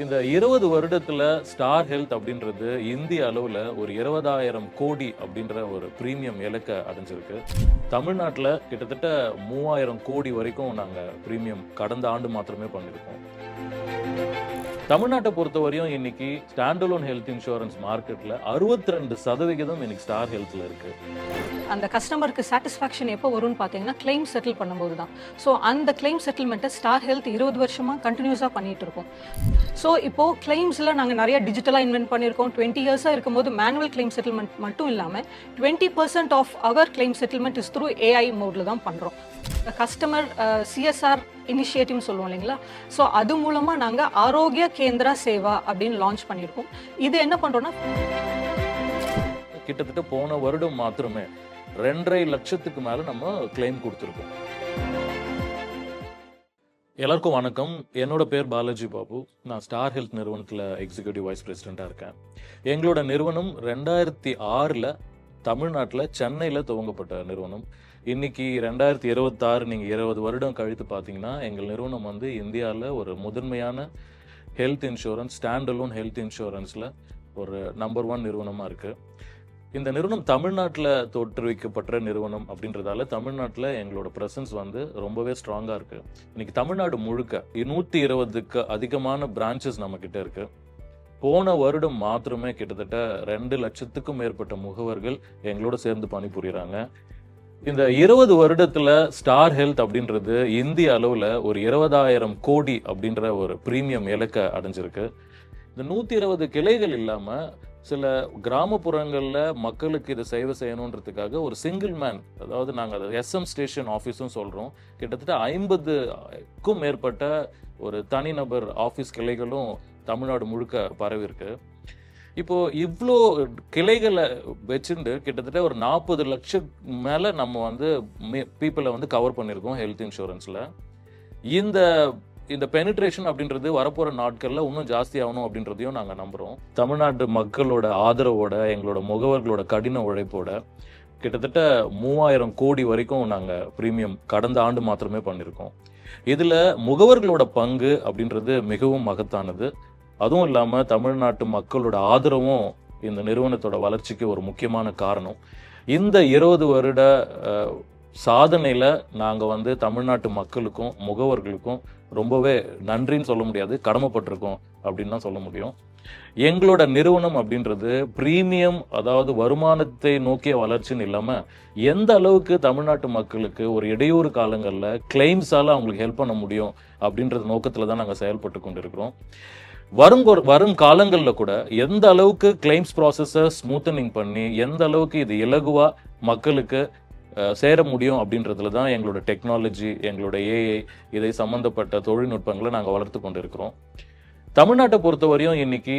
இந்த 20 வருடத்துல star health அப்படின்றது இந்திய அளவுல ஒரு 20,000 கோடி அப்படின்ற ஒரு பிரீமியம் இலக்க அடைஞ்சிருக்கு. தமிழ்நாட்டுல கிட்டத்தட்ட 3,000 கோடி வரைக்கும் நாங்க பிரீமியம் கடந்த ஆண்டு மாத்திரமே பண்ணிருக்கோம். தமிழ்நாட்டை பொறுத்தவரையும் இன்னைக்கு ஸ்டாண்டலோன் ஹெல்த் இன்சூரன்ஸ் மார்க்கெட்ல 62% இன்னைக்கு ஸ்டார் ஹெல்த்ல இருக்கு. அந்த கஸ்டமருக்கு சாட்டிஸ்ஃபேக்ஷன் எப்போ வரும்னு பார்த்தீங்கன்னா கிளைம் செட்டில் பண்ணும்போது தான். ஸோ அந்த கிளைம் செட்டில்மெண்ட்டை ஸ்டார் ஹெல்த் 20 வருஷமாக கண்டினியூஸாக பண்ணிட்டு இருக்கோம். ஸோ இப்போ கிளைம்ஸில் நாங்கள் நிறைய டிஜிட்டலாக இன்வென்ட் பண்ணியிருக்கோம். 20 இயர்ஸாக இருக்கும்போது மேனுவல் கிளைம் செட்டில்மெண்ட் மட்டும் இல்லாமல் 20% ஆஃப் அவர் claim settlement is through AI மோடில் தான் பண்ணுறோம். கஸ்டமர் சிஎஸ்ஆர் இனிஷியேட்டிவ்னு சொல்லுவோம் இல்லைங்களா? ஸோ அது மூலமாக நாங்கள் ஆரோக்கிய கேந்திரா சேவா அப்படின்னு லான்ச் பண்ணியிருக்கோம். இது என்ன பண்ணுறோன்னா, கிட்டத்தட்ட போன வருடம் மாத்திரமே 2.5 லட்சத்துக்கு மேல நம்ம கிளைம் கொடுத்துருக்கோம். எல்லாருக்கும் வணக்கம். என்னோட பேர் பாலாஜி பாபு. நான் ஸ்டார் ஹெல்த் நிறுவனத்தில் எக்ஸிக்யூட்டிவ் வைஸ் பிரசிடென்ட்டாக இருக்கேன். எங்களோட நிறுவனம் 2006 தமிழ்நாட்டில் சென்னையில் துவங்கப்பட்ட நிறுவனம். இன்னைக்கு 2026 நீங்கள் 20 வருடம் கழித்து பார்த்தீங்கன்னா எங்கள் நிறுவனம் வந்து இந்தியாவில் ஒரு முதன்மையான ஹெல்த் இன்சூரன்ஸ், ஸ்டாண்டலோன் ஹெல்த் இன்சூரன்ஸில் ஒரு நம்பர் 1 நிறுவனமாக இருக்குது. இந்த நிறுவனம் தமிழ்நாட்டில் தோற்றுவிக்கப்பட்ட நிறுவனம் அப்படின்றதால தமிழ்நாட்டில் எங்களோட ப்ரெசன்ஸ் வந்து ரொம்பவே ஸ்ட்ராங்காக இருக்குது. இன்னைக்கு தமிழ்நாடு முழுக்க 120க்கு அதிகமான பிரான்ச்சஸ் நம்மக்கிட்ட இருக்குது. போன வருடம் மாத்திரமே கிட்டத்தட்ட 2 லட்சத்துக்கும் மேற்பட்ட முகவர்கள் எங்களோட சேர்ந்து பணிபுரிகிறாங்க. இந்த 20 வருடத்துல ஸ்டார் ஹெல்த் அப்படின்றது இந்திய அளவுல ஒரு 20,000 கோடி அப்படின்ற ஒரு பிரீமியம் இலக்க அடைஞ்சிருக்கு. இந்த 120 கிளைகள் இல்லாம சில கிராமப்புறங்கள்ல மக்களுக்கு இதை சேவை செய்யணுன்றதுக்காக ஒரு சிங்கிள் மேன், அதாவது நாங்கள் அதை எஸ்எம் ஸ்டேஷன் ஆஃபீஸும் சொல்றோம், கிட்டத்தட்ட 50க்கும் மேற்பட்ட ஒரு தனிநபர் ஆஃபீஸ் கிளைகளும் தமிழ்நாடு முழுக்க பரவி இருக்கு. இப்போ இவ்வளோ கிளைகளை வச்சுட்டு கிட்டத்தட்ட ஒரு 40 லட்சம் மேலே நம்ம வந்து பீப்புளை வந்து கவர் பண்ணியிருக்கோம் ஹெல்த் இன்சூரன்ஸில். இந்த பெனிட்ரேஷன் அப்படின்றது வரப்போகிற நாட்களில் இன்னும் ஜாஸ்தி ஆகணும் அப்படின்றதையும் நாங்கள் நம்புகிறோம். தமிழ்நாட்டு மக்களோட ஆதரவோட, எங்களோட முகவர்களோட கடின உழைப்போட கிட்டத்தட்ட 3,000 கோடி வரைக்கும் நாங்கள் ப்ரீமியம் கடந்த ஆண்டு மாத்திரமே பண்ணியிருக்கோம். இதில் முகவர்களோட பங்கு அப்படின்றது மிகவும் மகத்தானது. அதுவும் இல்லாமல் தமிழ்நாட்டு மக்களோட ஆதரவும் இந்த நிறுவனத்தோட வளர்ச்சிக்கு ஒரு முக்கியமான காரணம். இந்த 20 வருட சாதனையில் நாங்கள் வந்து தமிழ்நாட்டு மக்களுக்கும் முகவர்களுக்கும் ரொம்பவே நன்றின்னு சொல்ல முடியாது, கடமைப்பட்டிருக்கோம் அப்படின்னு தான் சொல்ல முடியும். எங்களோட நிறுவனம் அப்படின்றது பிரீமியம், அதாவது வருமானத்தை நோக்கிய வளர்ச்சின்னு இல்லாமல் எந்த அளவுக்கு தமிழ்நாட்டு மக்களுக்கு ஒரு இடையூறு காலங்களில் கிளைம்ஸால் அவங்களுக்கு ஹெல்ப் பண்ண முடியும் அப்படின்றது நோக்கத்தில் தான் நாங்கள் செயல்பட்டு கொண்டிருக்கிறோம். வரும் காலங்களில் கூட எந்த அளவுக்கு கிளைம்ஸ் ப்ராசஸை ஸ்மூத்தனிங் பண்ணி எந்த அளவுக்கு இது இலகுவா மக்களுக்கு சேர முடியும் அப்படின்றதுல தான் எங்களோட டெக்னாலஜி, எங்களோட ஏஐ, இதை சம்பந்தப்பட்ட தொழில்நுட்பங்களை நாங்கள் வளர்த்து கொண்டு இருக்கிறோம். தமிழ்நாட்டை பொறுத்தவரையும் இன்னைக்கு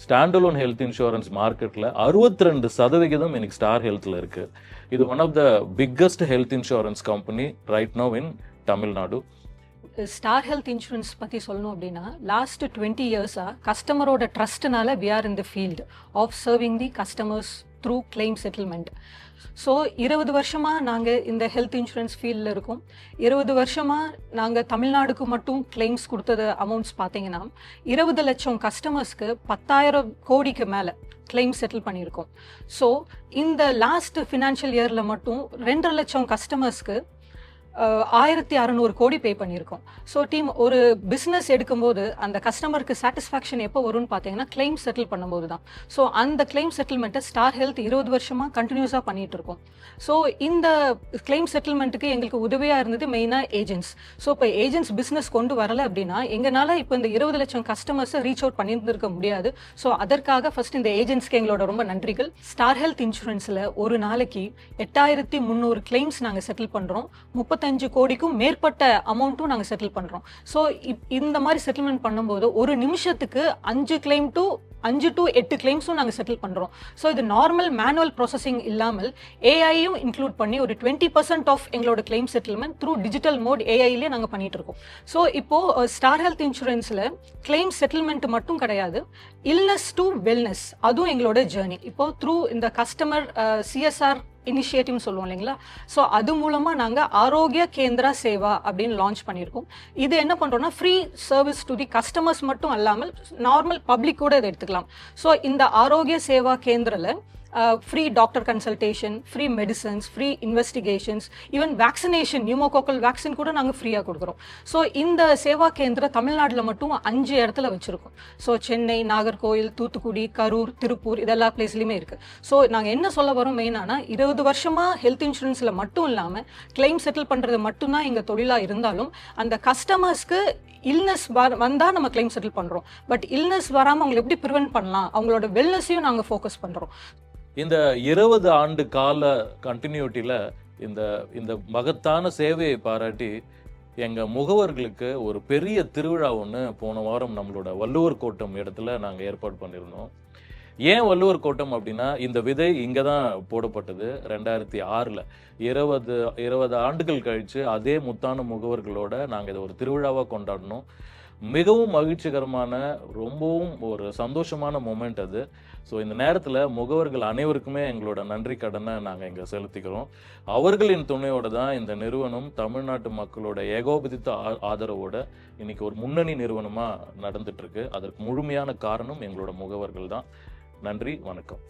ஸ்டாண்டலோன் ஹெல்த் இன்சூரன்ஸ் மார்க்கெட்டில் 62% இன்னைக்கு ஸ்டார் ஹெல்த்தில் இருக்கு. இது one of the biggest health insurance company right now in Tamil Nadu. Star health insurance பற்றி சொல்லணும் அப்படின்னா, லாஸ்ட் 20 இயர்ஸாக கஸ்டமரோட ட்ரஸ்ட்னால we are in the field of serving the customers through claim settlement. So 20 வருஷமாக நாங்கள் இந்த ஹெல்த் இன்சூரன்ஸ் ஃபீல்டில் இருக்கோம். 20 வருஷமாக நாங்கள் தமிழ்நாடுக்கு மட்டும் கிளைம்ஸ் கொடுத்தது அமௌண்ட்ஸ் பார்த்தீங்கன்னா 20 லட்சம் கஸ்டமர்ஸ்க்கு 10,000 கோடிக்கு மேலே கிளைம் செட்டில் பண்ணியிருக்கோம். ஸோ இந்த லாஸ்ட் ஃபினான்ஷியல் இயரில் மட்டும் 2.5 லட்சம் கஸ்டமர்ஸ்க்கு 1,600 கோடி பே பண்ணியிருக்கோம். ஸோ டீம் ஒரு பிஸ்னஸ் எடுக்கும்போது அந்த கஸ்டமருக்கு சாட்டிஸ்ஃபேக்ஷன் எப்போ வரும்னு பார்த்தீங்கன்னா கிளைம் செட்டில் பண்ணும்போது தான். ஸோ அந்த கிளைம் செட்டில்மெண்ட்டை ஸ்டார் ஹெல்த் 20 வருஷமாக கண்டினியூஸாக பண்ணிட்டு இருக்கோம். ஸோ இந்த கிளைம் செட்டில்மெண்ட்டுக்கு எங்களுக்கு உதவியாக இருந்தது மெயினாக ஏஜென்ட்ஸ். ஸோ இப்போ ஏஜென்ட்ஸ் பிஸ்னஸ் கொண்டு வரலை அப்படின்னா எங்களால் இப்போ இந்த 20 லட்சம் கஸ்டமர்ஸை ரீச் அவுட் பண்ணியிருந்திருக்க முடியாது. ஸோ அதற்காக ஃபர்ஸ்ட் இந்த ஏஜென்ட்ஸ்க்கு எங்களோட ரொம்ப நன்றிகள். ஸ்டார் ஹெல்த் இன்சூரன்ஸில் ஒரு நாளைக்கு 8,300 கிளைம்ஸ் நாங்கள் செட்டில் பண்ணுறோம். 35 கோடிக்கும் மேற்பட்ட அமௌண்ட்டும் நாங்கள் செட்டில் பண்ணுறோம். ஸோ இந்த மாதிரி செட்டில்மெண்ட் பண்ணும்போது ஒரு நிமிஷத்துக்கு 5 to 8 கிளைம்ஸும் நாங்கள் செட்டில் பண்ணுறோம். ஸோ இது நார்மல் மேனுவல் ப்ராசஸிங் இல்லாமல் ஏஐயும் இன்க்ளூட் பண்ணி ஒரு 20% ஆஃப் எங்களோட claim settlement through digital mode ஏஐலேயே நாங்கள் பண்ணிட்டு இருக்கோம். ஸோ இப்போது ஸ்டார் ஹெல்த் இன்சூரன்ஸில் கிளைம் செட்டில்மெண்ட் மட்டும் கிடையாது, இல்னஸ் டு வெல்னஸ் அதுவும் எங்களோட ஜேர்னி. இப்போது த்ரூ இந்த கஸ்டமர் சிஎஸ்ஆர் இனிஷியேட்டிவ்னு சொல்லுவோம் இல்லைங்களா. ஸோ அது மூலமாக நாங்கள் ஆரோக்கிய கேந்திரா சேவா அப்படின்னு லான்ச் பண்ணியிருக்கோம். இது என்ன பண்ணுறோம்னா free service to the customers மட்டும் அல்லாமல் நார்மல் பப்ளிக் கூட இதை எடுத்துக்கலாம். ஸோ இந்த ஆரோக்கிய சேவா கேந்திரில் free doctor consultation, free medicines, free investigations, even vaccination, pneumococcal vaccine கூட நாங்கள் ஃப்ரீயாக கொடுக்குறோம். ஸோ இந்த சேவா கேந்திர தமிழ்நாட்டில் மட்டும் 5 இடத்துல வச்சுருக்கோம். ஸோ சென்னை, நாகர்கோவில், தூத்துக்குடி, கரூர், திருப்பூர் இதெல்லா பிளேஸ்லையுமே இருக்குது. ஸோ நாங்கள் என்ன சொல்ல வரோம் மெயினானா 20 வருஷமாக ஹெல்த் இன்சூரன்ஸில் மட்டும் இல்லாமல் கிளைம் செட்டில் பண்ணுறது மட்டும்தான் எங்கள் தொழிலாக இருந்தாலும் அந்த கஸ்டமர்ஸ்க்கு இல்னஸ் வந்தால் நம்ம கிளைம் செட்டில் பண்ணுறோம். பட் இல்னஸ் வராமல் அவங்களை எப்படி ப்ரிவென்ட் பண்ணலாம், அவங்களோட வெல்னஸையும் நாங்கள் ஃபோக்கஸ் பண்ணுறோம். இந்த 20 ஆண்டு கால கண்டினியூட்டியில் இந்த இந்த மகத்தான சேவையை பாராட்டி எங்கள் முகவர்களுக்கு ஒரு பெரிய திருவிழா ஒன்று போன வாரம் நம்மளோட வள்ளுவர் கோட்டம் இடத்துல நாங்கள் ஏற்பாடு பண்ணியிருந்தோம். ஏன் வள்ளுவர் கோட்டம் அப்படின்னா இந்த விதை இங்கே தான் போடப்பட்டது 2006. 20 ஆண்டுகள் கழித்து அதே முத்தான முகவர்களோட நாங்கள் இதை ஒரு திருவிழாவாக கொண்டாடினோம். மிகவும் மகிழ்ச்சிகரமான, ரொம்பவும் ஒரு சந்தோஷமான மொமெண்ட் அது. ஸோ இந்த நேரத்தில் முகவர்கள் அனைவருக்குமே எங்களோட நன்றி கடனை நாங்கள் இங்கே செலுத்திக்கிறோம். அவர்களின் துணையோடு தான் இந்த நிறுவனம் தமிழ்நாட்டு மக்களோட ஏகோபித்த ஆதரவோட இன்னைக்கு ஒரு முன்னணி நிறுவனமாக நடந்துட்டுருக்கு. அதற்கு முழுமையான காரணம் எங்களோட முகவர்கள் தான். நன்றி, வணக்கம்.